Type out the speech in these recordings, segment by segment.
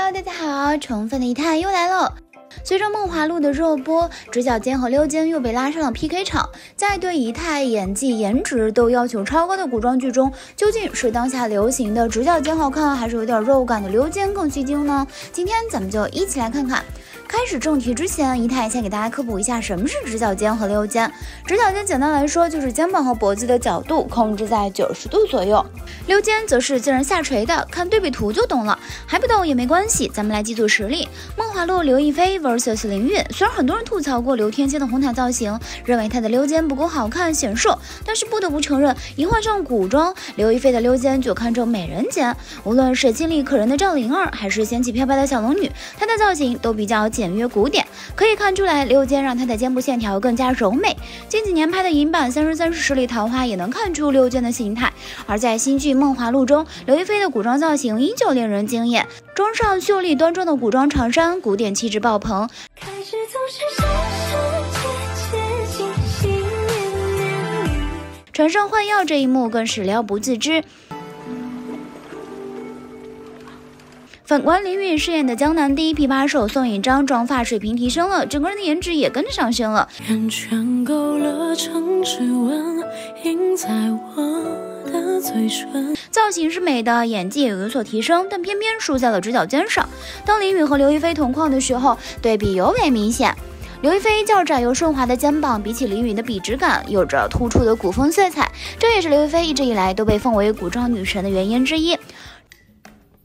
Hello， 大家好，宠粉的一太又来了。随着《梦华录》的热播，直角肩和溜肩又被拉上了 PK 场。在对仪态、演技、颜值都要求超高的古装剧中，究竟是当下流行的直角肩好看，还是有点肉感的溜肩更吸睛呢？今天咱们就一起来看看。开始正题之前，仪态先给大家科普一下什么是直角肩和溜肩。直角肩简单来说就是肩膀和脖子的角度控制在90度左右，溜肩则是自然下垂的，看对比图就懂了。还不懂也没关系，咱们来记组实例。梦华录刘亦菲 vs 林允，虽然很多人吐槽过刘天蝎的红毯造型，认为她的溜肩不够好看显瘦，但是不得不承认，一换上古装，刘亦菲的溜肩就看成美人肩。无论是清丽可人的赵灵儿，还是仙气飘飘的小龙女，她的造型都比较简约古典，可以看出来溜肩让她的肩部线条更加柔美。近几年拍的银版《三生十里桃花》也能看出溜肩的形态。而在新剧《梦华录》中，刘亦菲的古装造型依旧令人惊艳，装上秀丽端庄的古装长衫，古典气质爆棚。船上换药这一幕更是了不自知。反观林允饰演的江南第一琵琶手宋引章，妆发水平提升了，整个人的颜值也跟着上升了。圆圈勾勒成指纹，印在我的嘴唇。造型是美的，演技也有所提升，但偏偏输在了直角肩上。当林允和刘亦菲同框的时候，对比尤为明显。刘亦菲较窄又顺滑的肩膀，比起林允的笔直感，有着突出的古风色彩，这也是刘亦菲一直以来都被奉为古装女神的原因之一。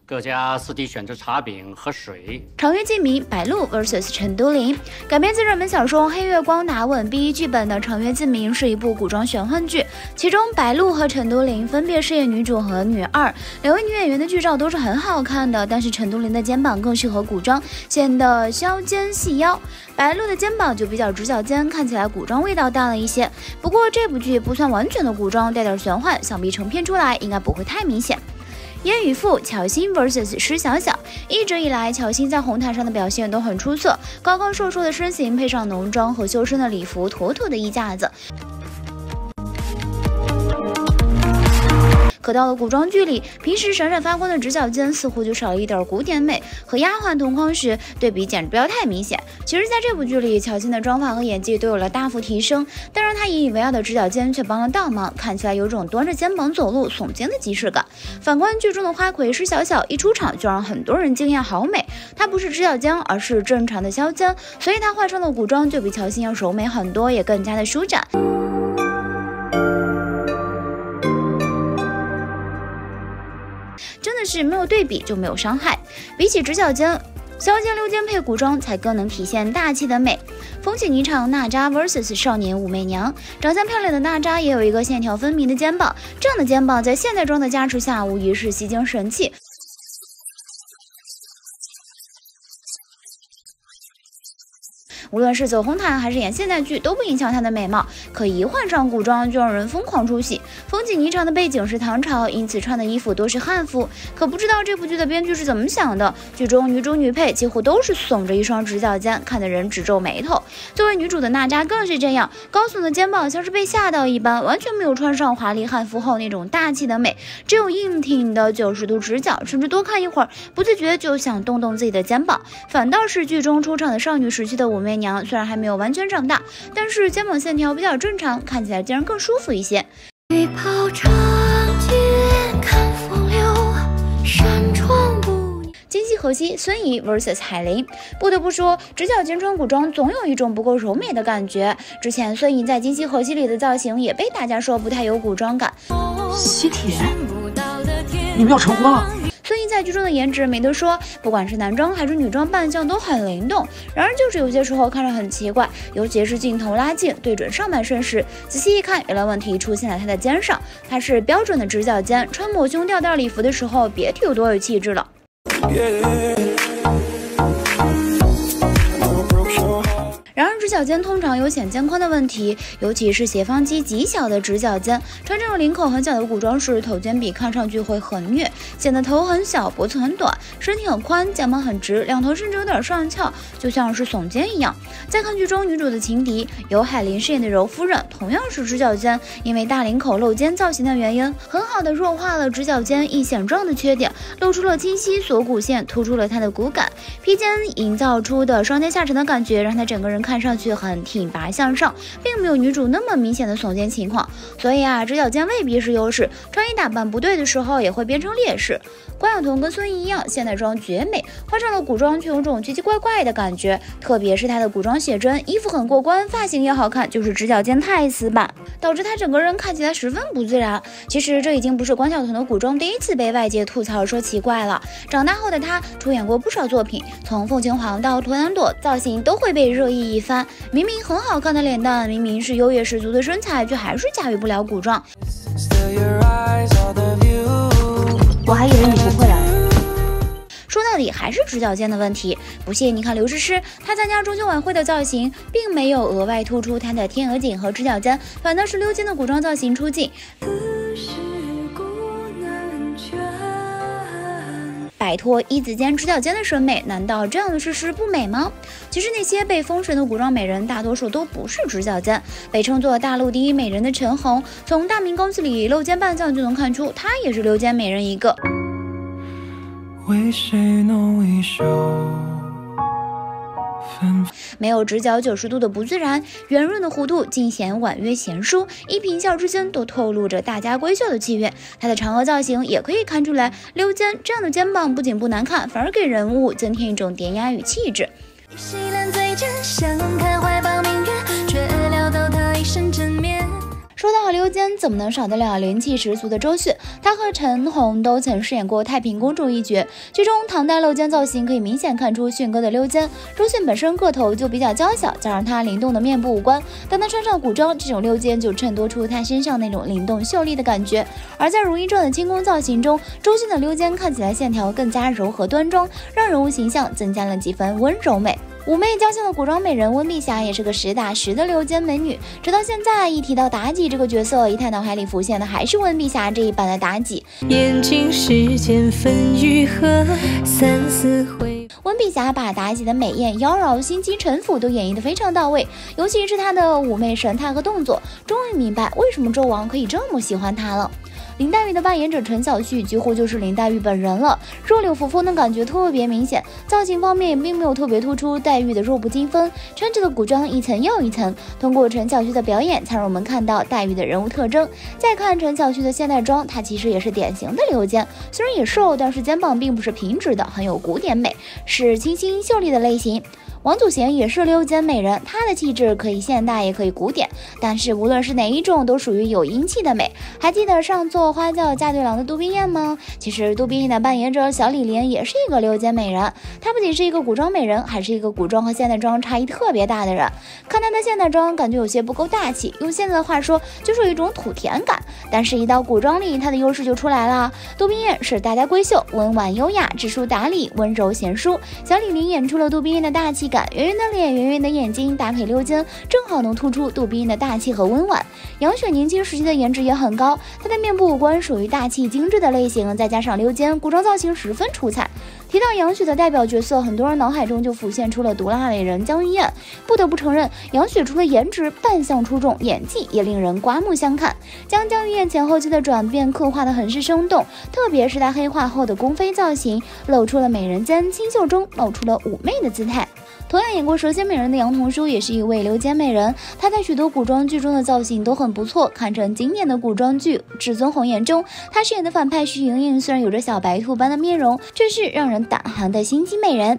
各家私底选择茶饼和水。长月烬明白鹿 vs 陈都灵，改编自热门小说《黑月光打吻》B1剧本的《长月烬明》是一部古装玄幻剧，其中白鹿和陈都灵分别饰演女主和女二，两位女演员的剧照都是很好看的，但是陈都灵的肩膀更适合古装，显得削肩细腰，白鹿的肩膀就比较直角肩，看起来古装味道淡了一些。不过这部剧不算完全的古装，带点玄幻，想必成片出来应该不会太明显。燕与父乔欣 vs 施小小，一直以来乔欣在红毯上的表现都很出色，高高瘦瘦的身形配上浓妆和修身的礼服，妥妥的衣架子。可到了古装剧里，平时闪闪发光的直角肩似乎就少了一点古典美，和丫鬟同框时对比简直不要太明显。其实在这部剧里，乔欣的妆发和演技都有了大幅提升，但让她引以为傲的直角肩却帮了大忙，看起来有种端着肩膀走路耸肩的即视感。反观剧中的花魁施小小，一出场就让很多人惊讶好美，她不是直角肩，而是正常的削肩，所以她换上了古装就比乔欣要柔美很多，也更加的舒展。真的是没有对比就没有伤害，比起直角肩，削肩溜肩配古装才更能体现大气的美。风起霓裳娜扎 vs 少年武媚娘，长相漂亮的娜扎也有一个线条分明的肩膀，这样的肩膀在现代装的加持下，无疑是吸睛神器。无论是走红毯还是演现代剧，都不影响她的美貌。可一换上古装，就让人疯狂出戏。风起霓裳的背景是唐朝，因此穿的衣服都是汉服。可不知道这部剧的编剧是怎么想的，剧中女主女配几乎都是耸着一双直角肩，看得人直皱眉头。作为女主的娜扎更是这样，高耸的肩膀像是被吓到一般，完全没有穿上华丽汉服后那种大气的美，只有硬挺的90度直角，甚至多看一会儿，不自觉就想动动自己的肩膀。反倒是剧中出场的少女时期的武媚娘，虽然还没有完全长大，但是肩膀线条比较正常，看起来竟然更舒服一些。雨抛长剑看风流，山川不今夕何夕孙怡 vs 海玲，不得不说，直角肩穿古装总有一种不够柔美的感觉。之前孙怡在今夕何夕里的造型也被大家说不太有古装感。西铁，你们要成婚了？孙怡在剧中的颜值没得说，不管是男装还是女装扮相都很灵动，然而就是有些时候看着很奇怪，尤其是镜头拉近对准上半身时，仔细一看，原来问题出现在她的肩上，她是标准的直角肩，穿抹胸吊带礼服的时候别提有多有气质了。然而直直角肩通常有显肩宽的问题，尤其是斜方肌极小的直角肩，穿这种领口很小的古装时，头肩比看上去会很虐，显得头很小，脖子很短，身体很宽，肩膀很直，两头甚至有点上翘，就像是耸肩一样。在看剧中，女主的情敌由海琳饰演的柔夫人同样是直角肩，因为大领口露肩造型的原因，很好的弱化了直角肩易显壮的缺点，露出了清晰锁骨线，突出了她的骨感。披肩营造出的双肩下沉的感觉，让她整个人看上去很挺拔向上，并没有女主那么明显的耸肩情况。所以直角肩未必是优势，穿衣打扮不对的时候也会变成劣势。关晓彤跟孙怡一样，现代装绝美，换上了古装却有种奇奇怪怪的感觉，特别是她的古装写真，衣服很过关，发型也好看，就是直角肩太死板，导致她整个人看起来十分不自然。其实这已经不是关晓彤的古装第一次被外界吐槽说奇怪了，长大后的她出演过不少作品，从凤青黄到图兰朵，造型都会被热议一番。明明很好看的脸蛋，明明是优越十足的身材，却还是驾驭不了古装。我还以为你不会来。说到底还是直角肩的问题。不信你看刘诗诗，她参加中秋晚会的造型，并没有额外突出她的天鹅颈和直角肩，反倒是溜肩的古装造型出镜。摆脱一字肩直角肩的审美，难道这样的诗诗不美吗？其实那些被封神的古装美人，大多数都不是直角肩。被称作大陆第一美人的陈红，从大明宫词里露肩扮相就能看出，她也是溜肩美人一个。为谁弄一首没有直角90度的不自然，圆润的弧度尽显婉约贤淑，一颦一笑之间都透露着大家闺秀的气韵。她的嫦娥造型也可以看出来，溜肩这样的肩膀不仅不难看，反而给人物增添一种典雅与气质。说到溜肩，怎么能少得了灵气十足的周迅？她和陈红都曾饰演过太平公主一角，剧中唐代露肩造型可以明显看出迅哥的溜肩。周迅本身个头就比较娇小，加上她灵动的面部五官，当她穿上古装，这种溜肩就衬托出她身上那种灵动秀丽的感觉。而在《如懿传》的清宫造型中，周迅的溜肩看起来线条更加柔和端庄，让人物形象增加了几分温柔美。妩媚娇俏的古装美人温碧霞也是个实打实的溜肩美女，直到现在一提到妲己这个角色，一太脑海里浮现的还是温碧霞这一版的妲己。眼睛世间分与合，三四回。温碧霞把妲己的美艳、妖娆、心机、城府都演绎得非常到位，尤其是她的妩媚神态和动作，终于明白为什么纣王可以这么喜欢她了。林黛玉的扮演者陈小旭几乎就是林黛玉本人了，弱柳扶风的感觉特别明显，造型方面也并没有特别突出黛玉的弱不禁风，穿着的古装一层又一层。通过陈小旭的表演，才让我们看到黛玉的人物特征。再看陈小旭的现代装，她其实也是典型的溜肩，虽然也瘦，但是肩膀并不是平直的，很有古典美，是清新秀丽的类型。王祖贤也是溜肩美人，她的气质可以现代也可以古典，但是无论是哪一种都属于有英气的美。还记得上座花轿嫁对郎的杜冰雁吗？其实杜冰雁的扮演者小李莲也是一个溜肩美人，她不仅是一个古装美人，还是一个古装和现代装差异特别大的人。看她的现代装感觉有些不够大气，用现在的话说就是有一种土甜感，但是一到古装里她的优势就出来了。杜冰雁是大家闺秀，温婉优雅，知书达理，温柔贤淑。小李莲演出了杜冰雁的大气感，圆圆的脸，圆圆的眼睛，搭配溜肩，正好能突出杜冰雁的大气和温婉。杨雪年轻时期的颜值也很高，她的面部五官属于大气精致的类型，再加上溜肩，古装造型十分出彩。提到杨雪的代表角色，很多人脑海中就浮现出了毒辣美人江玉燕。不得不承认，杨雪除了颜值，扮相出众，演技也令人刮目相看。将江玉燕前后期的转变刻画得很是生动，特别是她黑化后的宫妃造型，露出了美人肩，清秀中露出了妩媚的姿态。同样演过蛇蝎美人的杨童书也是一位溜肩美人，她在许多古装剧中的造型都很不错，堪称经典的古装剧《至尊红颜》中，她饰演的反派徐莹莹虽然有着小白兔般的面容，却是让人胆寒的心机美人。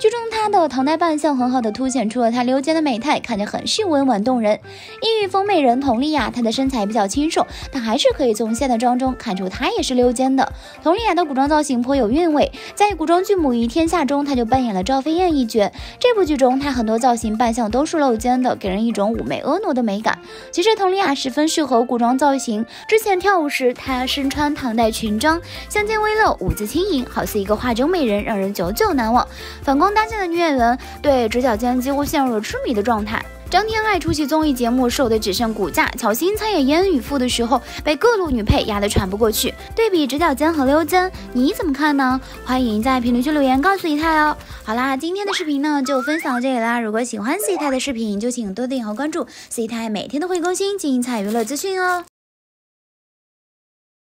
剧中她的唐代扮相很好的凸显出了她溜肩的美态，看着很是温婉动人。异域风美人佟丽娅，她的身材比较清瘦，但还是可以从现代装中看出她也是溜肩的。佟丽娅的古装造型颇有韵味，在古装剧《母仪天下》中，她就扮演了赵飞燕一角。这部剧中她很多造型扮相都是露肩的，给人一种妩媚婀娜的美感。其实佟丽娅十分适合古装造型，之前跳舞时她身穿唐代裙装，香肩微露，舞姿轻盈，好似一个画中美人，让人久久难忘。反光刚搭建的女演员对直角肩几乎陷入了痴迷的状态。张天爱出席综艺节目瘦的只剩骨架，乔欣参演燕与父的时候被各路女配压得喘不过去。对比直角肩和溜肩，你怎么看呢？欢迎在评论区留言告诉姨太哦。好啦，今天的视频呢就分享到这里啦。如果喜欢四姨太的视频，就请多点和关注，四姨太每天都会更新精彩娱乐资讯哦。